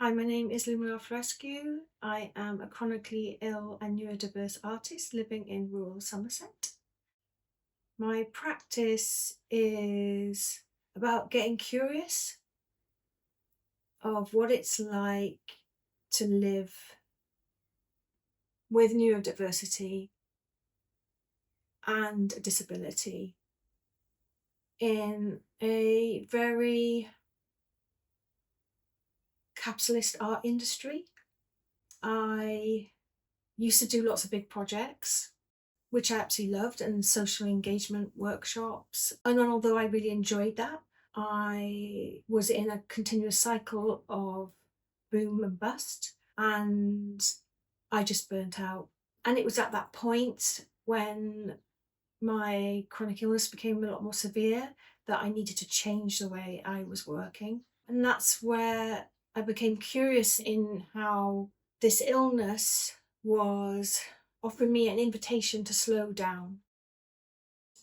Hi, my name is Luminara Florescu. I am a chronically ill and neurodiverse artist living in rural Somerset. My practice is about getting curious of what it's like to live with neurodiversity and a disability in a very capitalist art industry. I used to do lots of big projects, which I absolutely loved, and social engagement workshops. And although I really enjoyed that, I was in a continuous cycle of boom and bust, and I just burnt out. And it was at that point when my chronic illness became a lot more severe that I needed to change the way I was working. And that's where I became curious in how this illness was offering me an invitation to slow down.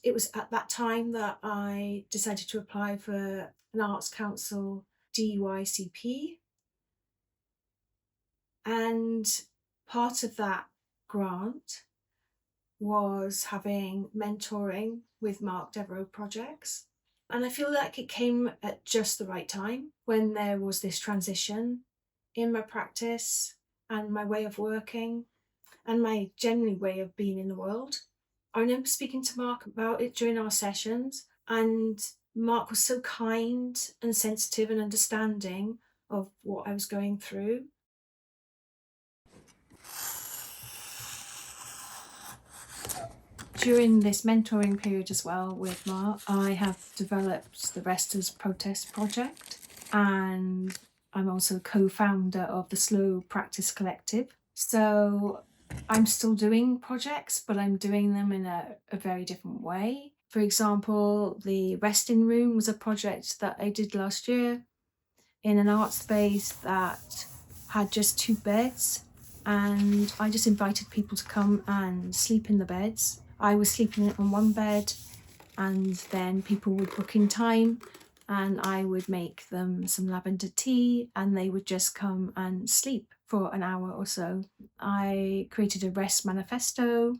It was at that time that I decided to apply for an Arts Council DYCP, and part of that grant was having mentoring with Mark Devereux projects. And I feel like it came at just the right time when there was this transition in my practice and my way of working and my general way of being in the world. I remember speaking to Mark about it during our sessions, and Mark was so kind and sensitive and understanding of what I was going through. During this mentoring period as well with Mark, I have developed the Resters Protest Project, and I'm also co-founder of the Slow Practice Collective. So I'm still doing projects, but I'm doing them in a very different way. For example, the Resting Room was a project that I did last year in an art space that had just 2 beds, and I just invited people to come and sleep in the beds. I was sleeping on one bed, and then people would book in time, and I would make them some lavender tea, and they would just come and sleep for an hour or so. I created a rest manifesto.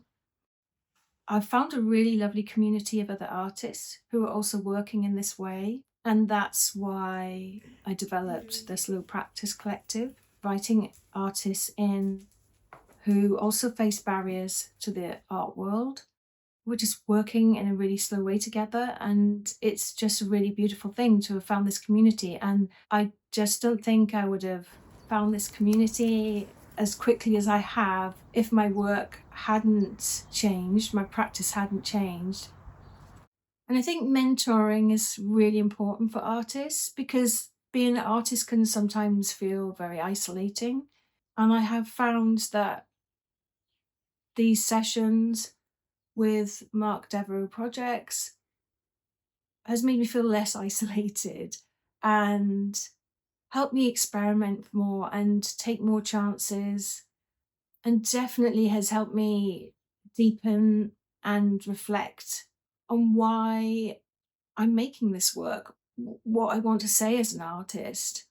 I've found a really lovely community of other artists who are also working in this way. And that's why I developed the Slow Practice Collective, writing artists in who also face barriers to the art world. We're just working in a really slow way together, and it's just a really beautiful thing to have found this community. And I just don't think I would have found this community as quickly as I have if my work hadn't changed, my practice hadn't changed. And I think mentoring is really important for artists because being an artist can sometimes feel very isolating. And I have found that these sessions with Mark Devereux projects has made me feel less isolated and helped me experiment more and take more chances, and definitely has helped me deepen and reflect on why I'm making this work, what I want to say as an artist.